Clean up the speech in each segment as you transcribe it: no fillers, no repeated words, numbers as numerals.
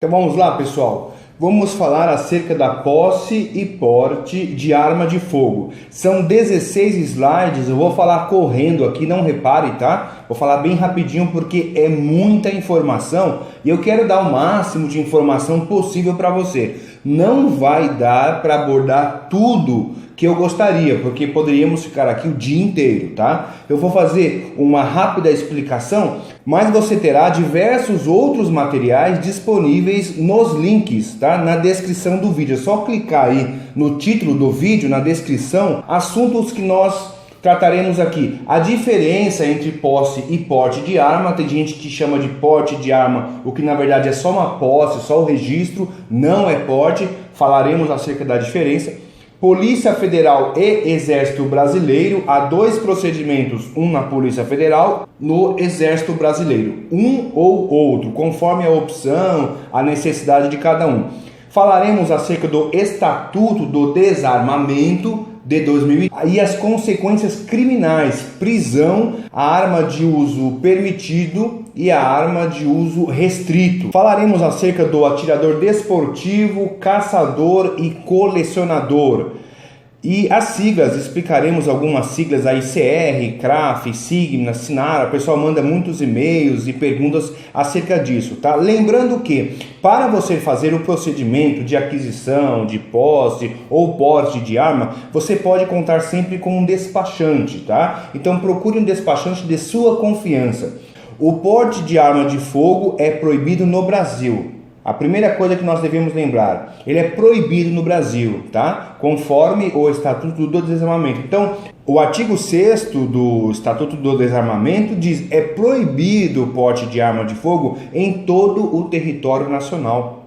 Então vamos lá, pessoal. Vamos falar acerca da posse e porte de arma de fogo. São 16 slides, eu vou falar correndo aqui, não repare, tá? Vou falar bem rapidinho porque é muita informação e eu quero dar o máximo de informação possível para você. Não vai dar para abordar tudo que eu gostaria, porque poderíamos ficar aqui o dia inteiro, tá? Eu vou fazer uma rápida explicação, mas você terá diversos outros materiais disponíveis nos links, tá? Na descrição do vídeo. É só clicar aí no título do vídeo, na descrição, assuntos que nós trataremos aqui. A diferença entre posse e porte de arma. Tem gente que chama de porte de arma, o que na verdade é só uma posse, só o registro, não é porte. Falaremos acerca da diferença. Polícia Federal e Exército Brasileiro, há dois procedimentos, um na Polícia Federal, no Exército Brasileiro, um ou outro, conforme a opção, a necessidade de cada um. Falaremos acerca do Estatuto do Desarmamento de 2000 e as consequências criminais, prisão, a arma de uso permitido e a arma de uso restrito. Falaremos acerca do atirador desportivo, caçador e colecionador. E as siglas, explicaremos algumas siglas aí, CR, CRAF, SIGNA, SINARA. O pessoal manda muitos e-mails e perguntas acerca disso, tá? Lembrando que para você fazer o procedimento de aquisição, de posse ou porte de arma, você pode contar sempre com um despachante, tá? Então procure um despachante de sua confiança. O porte de arma de fogo é proibido no Brasil. A primeira coisa que nós devemos lembrar, ele é proibido no Brasil, tá? Conforme o Estatuto do Desarmamento. Então, o artigo 6º do Estatuto do Desarmamento diz: é proibido o porte de arma de fogo em todo o território nacional,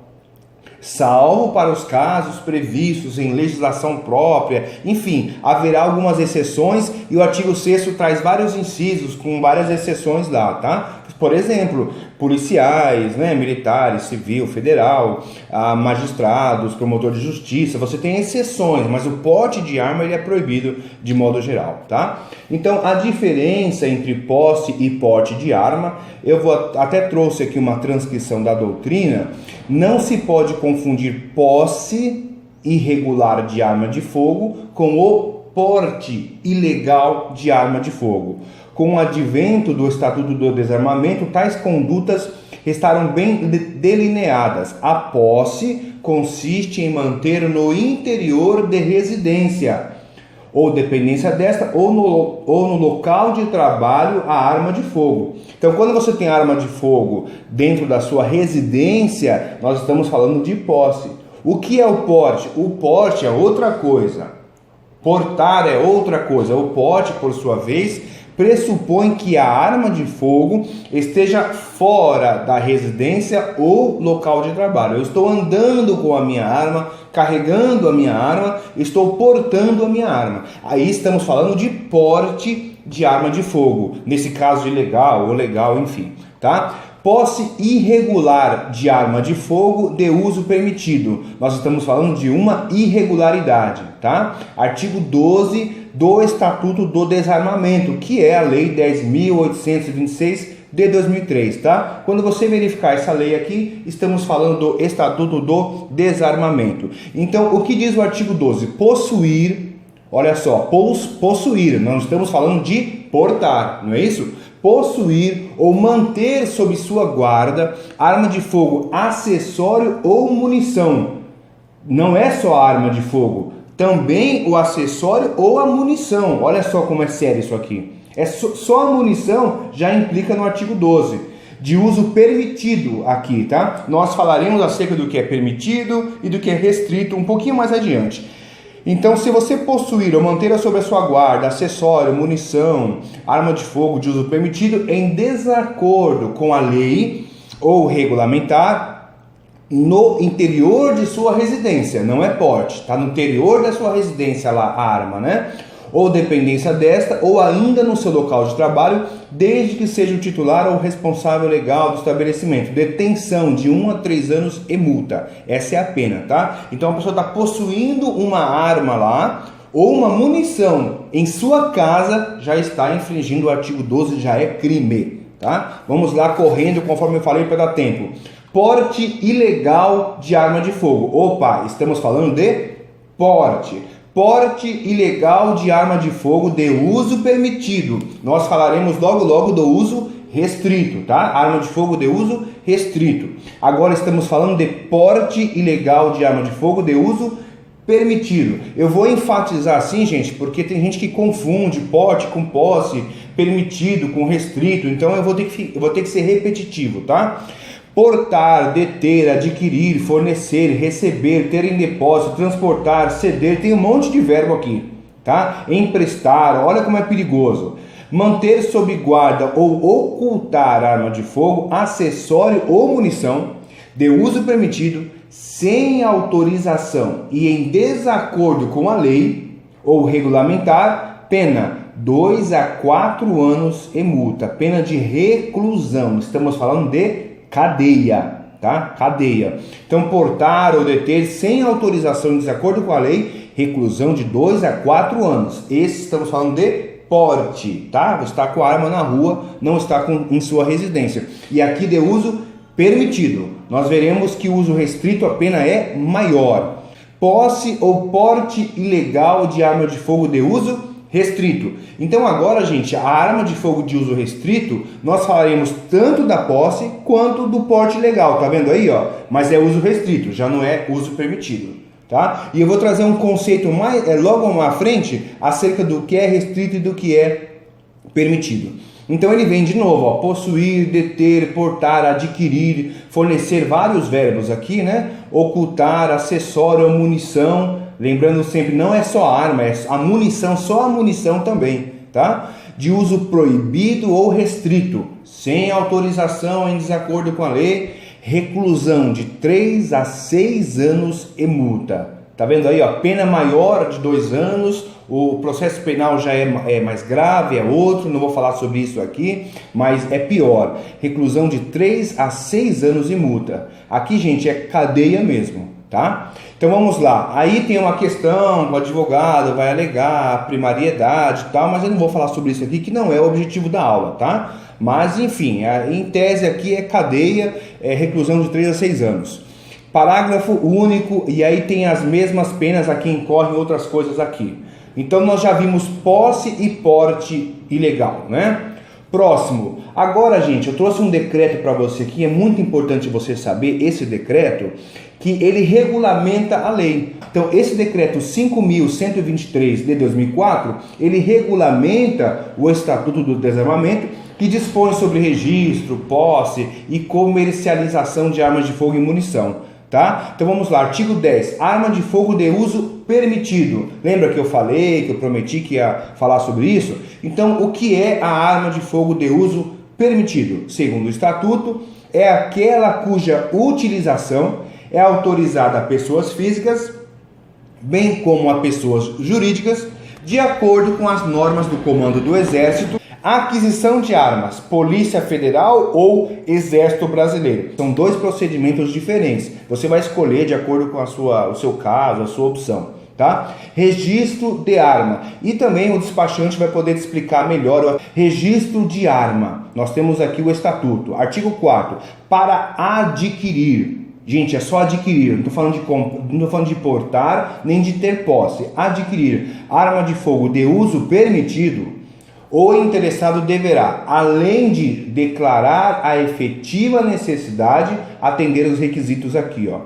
salvo para os casos previstos em legislação própria. Enfim, haverá algumas exceções e o artigo 6º traz vários incisos com várias exceções lá, tá? Por exemplo, policiais, militares, civil, federal, magistrados, promotor de justiça, você tem exceções, mas o porte de arma ele é proibido de modo geral, tá? Então, a diferença entre posse e porte de arma, até trouxe aqui uma transcrição da doutrina. Não se pode confundir posse irregular de arma de fogo com o porte ilegal de arma de fogo. Com o advento do Estatuto do Desarmamento, tais condutas estaram bem delineadas. A posse consiste em manter no interior de residência ou dependência desta ou no local de trabalho a arma de fogo. Então, quando você tem arma de fogo dentro da sua residência, nós estamos falando de posse. O que é o porte? O porte é outra coisa. Portar é outra coisa. O porte, por sua vez, pressupõe que a arma de fogo esteja fora da residência ou local de trabalho. Eu estou andando com a minha arma, carregando a minha arma, estou portando a minha arma. Aí estamos falando de porte de arma de fogo, nesse caso ilegal ou legal, enfim, tá? Posse irregular de arma de fogo de uso permitido. Nós estamos falando de uma irregularidade, tá? Artigo 12 do Estatuto do Desarmamento, que é a Lei 10.826 de 2003, tá? Quando você verificar essa lei aqui, estamos falando do Estatuto do Desarmamento. Então, o que diz o artigo 12? Possuir, olha só, possuir, não estamos falando de portar, não é isso? Possuir ou manter sob sua guarda arma de fogo, acessório ou munição. Não é só a arma de fogo, também o acessório ou a munição. Olha só como é sério isso aqui. Só a munição já implica no artigo 12, de uso permitido aqui, tá? Nós falaremos acerca do que é permitido e do que é restrito um pouquinho mais adiante. Então, se você possuir ou manter sob a sua guarda acessório, munição, arma de fogo de uso permitido em desacordo com a lei ou regulamentar, no interior de sua residência, não é porte, está no interior da sua residência lá a arma, né? Ou dependência desta, ou ainda no seu local de trabalho, desde que seja o titular ou responsável legal do estabelecimento. Detenção de 1 a 3 anos e multa. Essa é a pena, tá? Então a pessoa está possuindo uma arma lá, ou uma munição em sua casa, já está infringindo o artigo 12, já é crime, tá? Vamos lá correndo, conforme eu falei para dar tempo. porte ilegal de arma de fogo. Opa, estamos falando de porte. Porte ilegal de arma de fogo de uso permitido. Nós falaremos logo logo do uso restrito, tá? Arma de fogo de uso restrito. Agora estamos falando de porte ilegal de arma de fogo de uso permitido. Eu vou enfatizar assim, gente, porque tem gente que confunde porte com posse, permitido com restrito. Então eu vou ter que ser repetitivo, tá? Portar, deter, adquirir, fornecer, receber, ter em depósito, transportar, ceder, tem um monte de verbo aqui, tá? Emprestar, olha como é perigoso. Manter sob guarda ou ocultar arma de fogo, acessório ou munição de uso permitido, sem autorização e em desacordo com a lei ou regulamentar, pena 2 a 4 anos e multa, pena de reclusão. Estamos falando de cadeia, tá? Cadeia. Então, portar ou deter sem autorização em desacordo com a lei, reclusão de 2 a 4 anos. Esse estamos falando de porte, tá? Você está com a arma na rua, não está em sua residência. E aqui de uso permitido. Nós veremos que o uso restrito a pena é maior. Posse ou porte ilegal de arma de fogo de uso restrito. Então agora, gente, a arma de fogo de uso restrito, nós falaremos tanto da posse quanto do porte ilegal, tá vendo aí, ó? Mas é uso restrito, já não é uso permitido, tá? E eu vou trazer um conceito logo à frente acerca do que é restrito e do que é permitido. Então ele vem de novo, ó, possuir, deter, portar, adquirir, fornecer, vários verbos aqui, né? Ocultar, acessório, munição. Lembrando sempre, não é só a arma, é a munição, só a munição também, tá? De uso proibido ou restrito, sem autorização em desacordo com a lei, reclusão de 3 a 6 anos e multa. Tá vendo aí, ó, pena maior de 2 anos, o processo penal já é mais grave, é outro, não vou falar sobre isso aqui, mas é pior. Reclusão de 3 a 6 anos e multa. Aqui, gente, é cadeia mesmo, tá? Então vamos lá, aí tem uma questão, o advogado vai alegar primariedade e tal, mas eu não vou falar sobre isso aqui, que não é o objetivo da aula, tá? Mas enfim, em tese aqui é cadeia, reclusão de 3 a 6 anos. Parágrafo único, e aí tem as mesmas penas, aqui incorrem outras coisas aqui. Então nós já vimos posse e porte ilegal, né? Próximo. Agora, gente, eu trouxe um decreto para você aqui, é muito importante você saber esse decreto, que ele regulamenta a lei. Então, esse decreto 5.123 de 2004, ele regulamenta o Estatuto do Desarmamento, que dispõe sobre registro, posse e comercialização de armas de fogo e munição. Tá? Então vamos lá, artigo 10, arma de fogo de uso permitido. Lembra que eu falei, que eu prometi que ia falar sobre isso? Então, o que é a arma de fogo de uso permitido? Segundo o Estatuto, é aquela cuja utilização é autorizada a pessoas físicas, bem como a pessoas jurídicas, de acordo com as normas do Comando do Exército. Aquisição de armas, Polícia Federal ou Exército Brasileiro. São 2 procedimentos diferentes. Você vai escolher de acordo com o seu caso, a sua opção, tá? Registro de arma. E também o despachante vai poder te explicar melhor o registro de arma. Nós temos aqui o Estatuto. Artigo 4º. Para adquirir. Gente, é só adquirir. Não estou falando de portar nem de ter posse. Adquirir arma de fogo de uso permitido. O interessado deverá, além de declarar a efetiva necessidade, atender os requisitos aqui, ó.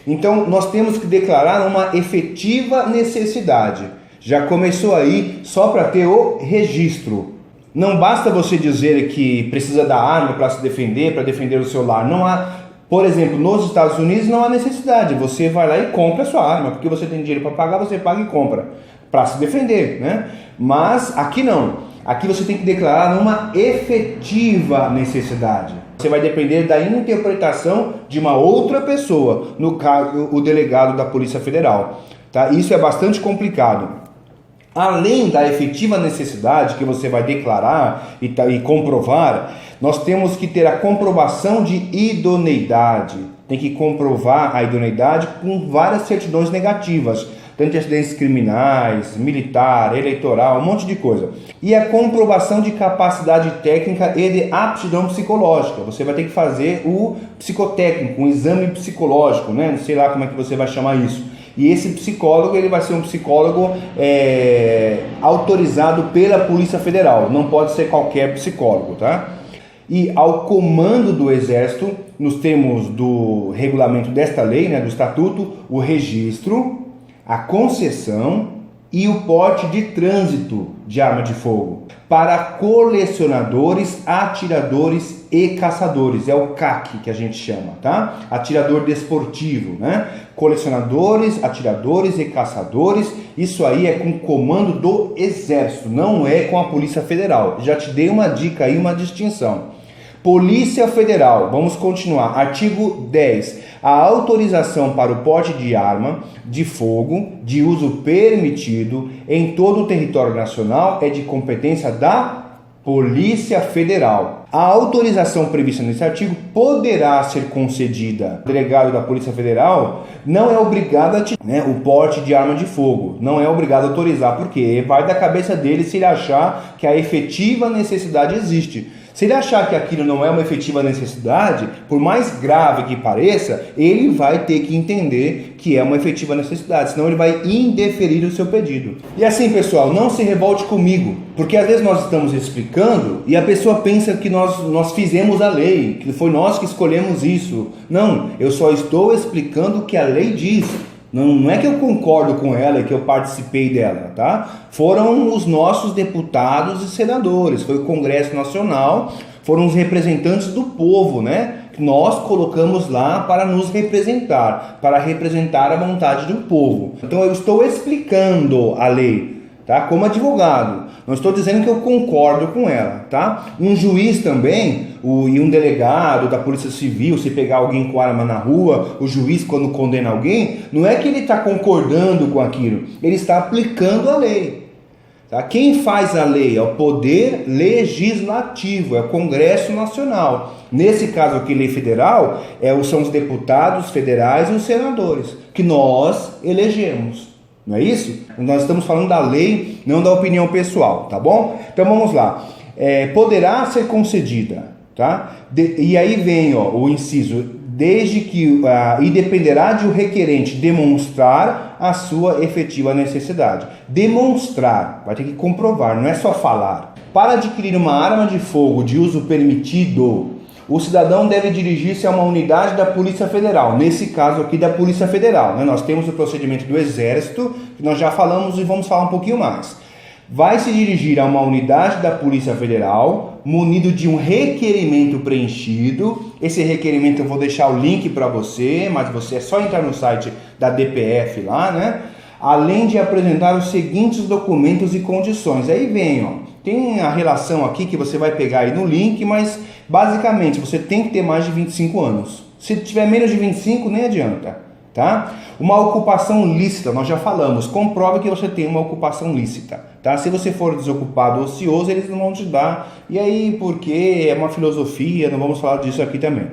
Então, nós temos que declarar uma efetiva necessidade. Já começou aí só para ter o registro. Não basta você dizer que precisa da arma para se defender, para defender o seu lar. Não há, por exemplo, nos Estados Unidos não há necessidade. Você vai lá e compra a sua arma, porque você tem dinheiro para pagar, você paga e compra para se defender, né? Mas aqui não. Aqui você tem que declarar uma efetiva necessidade. Você vai depender da interpretação de uma outra pessoa, no caso, o delegado da Polícia Federal. Tá? Isso é bastante complicado. Além da efetiva necessidade que você vai declarar e comprovar, nós temos que ter a comprovação de idoneidade. Tem que comprovar a idoneidade com várias certidões negativas. tanto de acidentes criminais, militar, eleitoral, um monte de coisa. E a comprovação de capacidade técnica e de aptidão psicológica. Você vai ter que fazer o psicotécnico, um exame psicológico, né? Não sei lá como é que você vai chamar isso. E esse psicólogo, ele vai ser um psicólogo autorizado pela Polícia Federal. Não pode ser qualquer psicólogo, tá? E ao comando do Exército, nos termos do regulamento desta lei, né, do Estatuto, o registro, a concessão e o porte de trânsito de arma de fogo para colecionadores, atiradores e caçadores. É o CAC que a gente chama, tá? Atirador desportivo, né? Colecionadores, atiradores e caçadores. Isso aí é com o comando do Exército, não é com a Polícia Federal. Já te dei uma dica aí, uma distinção. Polícia Federal, vamos continuar. Artigo 10. A autorização para o porte de arma de fogo de uso permitido em todo o território nacional é de competência da Polícia Federal. A autorização prevista nesse artigo poderá ser concedida. O delegado da Polícia Federal não é obrigado a o porte de arma de fogo. Não é obrigado a autorizar, porque vai da cabeça dele se ele achar que a efetiva necessidade existe. Se ele achar que aquilo não é uma efetiva necessidade, por mais grave que pareça, ele vai ter que entender que é uma efetiva necessidade, senão ele vai indeferir o seu pedido. E assim, pessoal, não se revolte comigo, porque às vezes nós estamos explicando e a pessoa pensa que nós fizemos a lei, que foi nós que escolhemos isso. Não, eu só estou explicando o que a lei diz. Não é que eu concordo com ela, é que eu participei dela, tá? Foram os nossos deputados e senadores, foi o Congresso Nacional, foram os representantes do povo, né? Que nós colocamos lá para nos representar, para representar a vontade do povo. Então eu estou explicando a lei, tá? Como advogado. Não estou dizendo que eu concordo com ela, tá? Um juiz também, e um delegado da Polícia Civil, se pegar alguém com arma na rua, o juiz quando condena alguém, não é que ele está concordando com aquilo, ele está aplicando a lei. Tá? Quem faz a lei é o Poder Legislativo, é o Congresso Nacional. Nesse caso aqui, lei federal, são os deputados federais e os senadores, que nós elegemos. Não é isso? Nós estamos falando da lei, não da opinião pessoal, tá bom? Então vamos lá. Poderá ser concedida, tá? E aí vem o inciso, desde que e dependerá de o requerente demonstrar a sua efetiva necessidade. Demonstrar, vai ter que comprovar, não é só falar. Para adquirir uma arma de fogo de uso permitido, o cidadão deve dirigir-se a uma unidade da Polícia Federal, nesse caso aqui da Polícia Federal, né? Nós temos o procedimento do Exército, que nós já falamos e vamos falar um pouquinho mais. Vai se dirigir a uma unidade da Polícia Federal, munido de um requerimento preenchido. Esse requerimento eu vou deixar o link para você, mas você é só entrar no site da DPF lá, né? Além de apresentar os seguintes documentos e condições. Aí vem, tem a relação aqui que você vai pegar aí no link, mas basicamente você tem que ter mais de 25 anos. Se tiver menos de 25, nem adianta, tá? Uma ocupação lícita, nós já falamos, comprove que você tem uma ocupação lícita, tá? Se você for desocupado ou ocioso, eles não vão te dar. E aí, porque é uma filosofia, não vamos falar disso aqui também.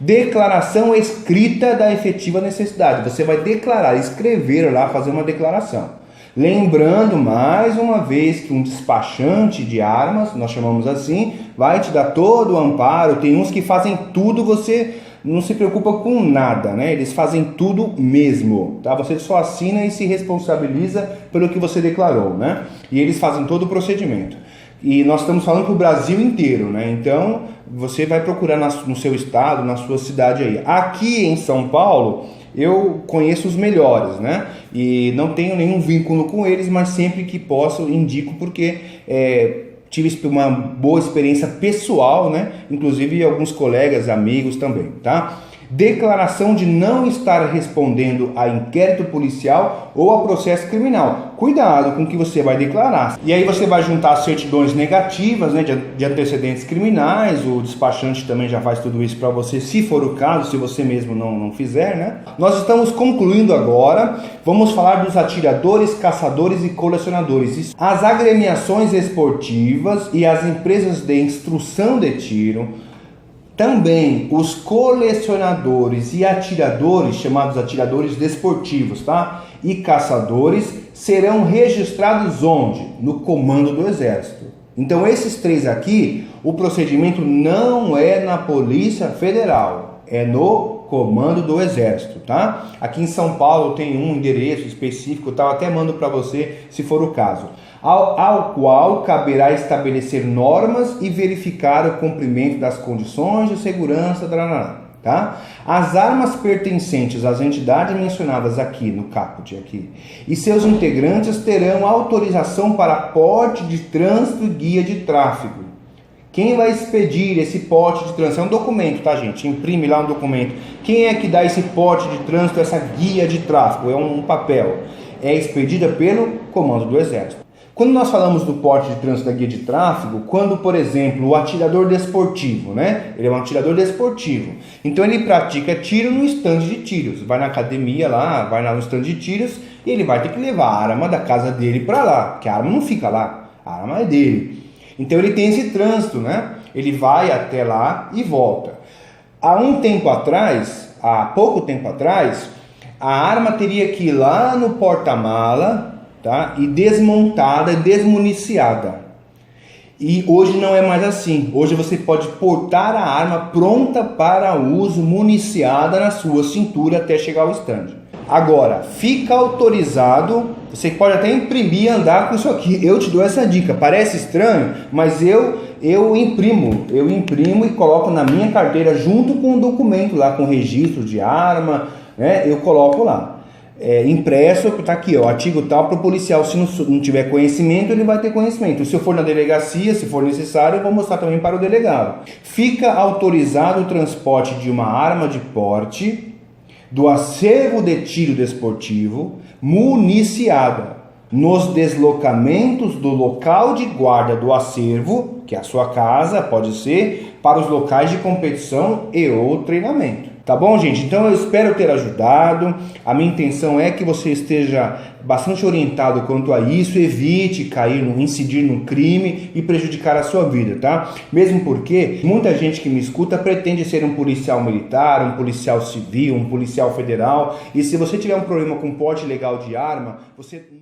Declaração escrita da efetiva necessidade. Você vai declarar, escrever lá, fazer uma declaração. Lembrando mais uma vez que um despachante de armas, nós chamamos assim, vai te dar todo o amparo. Tem uns que fazem tudo, você não se preocupa com nada, né? Eles fazem tudo mesmo, tá? Você só assina e se responsabiliza pelo que você declarou, né? E eles fazem todo o procedimento. E nós estamos falando para o Brasil inteiro, né? Então, você vai procurar no seu estado, na sua cidade aí. Aqui em São Paulo, eu conheço os melhores, né? E não tenho nenhum vínculo com eles, mas sempre que posso indico, porque tive uma boa experiência pessoal, né? Inclusive alguns colegas, amigos também, tá? Declaração de não estar respondendo a inquérito policial ou a processo criminal. Cuidado com o que você vai declarar. E aí você vai juntar certidões negativas, né, de antecedentes criminais. O despachante também já faz tudo isso para você, se for o caso, se você mesmo não fizer, né? Nós estamos concluindo agora. Vamos falar dos atiradores, caçadores e colecionadores. As agremiações esportivas e as empresas de instrução de tiro Também os colecionadores e atiradores, chamados atiradores desportivos, tá? E caçadores serão registrados onde? No comando do Exército. Então esses três aqui, o procedimento não é na Polícia Federal, é no comando do Exército, tá? Aqui em São Paulo tem um endereço específico, tá? Eu até mando para você se for o caso. Ao qual caberá estabelecer normas e verificar o cumprimento das condições de segurança, tá? As armas pertencentes às entidades mencionadas aqui no caput aqui e seus integrantes terão autorização para porte de trânsito e guia de tráfego. Quem vai expedir esse porte de trânsito? É um documento, tá, gente? Imprime lá um documento. Quem é que dá esse porte de trânsito, essa guia de tráfego? É um papel. É expedida pelo comando do Exército. Quando nós falamos do porte de trânsito da guia de tráfego, quando, por exemplo, o atirador desportivo, né? Ele é um atirador desportivo. Então ele pratica tiro no estande de tiros. Vai na academia lá, vai lá no estande de tiros e ele vai ter que levar a arma da casa dele para lá, porque a arma não fica lá, a arma é dele. Então ele tem esse trânsito, né? Ele vai até lá e volta. Há pouco tempo atrás, a arma teria que ir lá no porta-mala, tá? E desmontada, desmuniciada. E hoje não é mais assim. Hoje você pode portar a arma pronta para uso, municiada na sua cintura até chegar ao estande. Agora, fica autorizado, você pode até imprimir e andar com isso aqui. Eu te dou essa dica. Parece estranho, mas eu imprimo e coloco na minha carteira junto com o documento lá, com o registro de arma, né? Eu coloco lá. Impresso, tá aqui, ó, artigo tal para o policial. Se não tiver conhecimento, ele vai ter conhecimento. Se eu for na delegacia, se for necessário, eu vou mostrar também para o delegado. Fica autorizado o transporte de uma arma de porte do acervo de tiro desportivo municiada nos deslocamentos do local de guarda do acervo, que é a sua casa, pode ser, para os locais de competição e ou treinamento. Tá bom, gente? Então eu espero ter ajudado. A minha intenção é que você esteja bastante orientado quanto a isso, evite incidir no crime e prejudicar a sua vida, tá? Mesmo porque muita gente que me escuta pretende ser um policial militar, um policial civil, um policial federal, e se você tiver um problema com porte ilegal de arma, você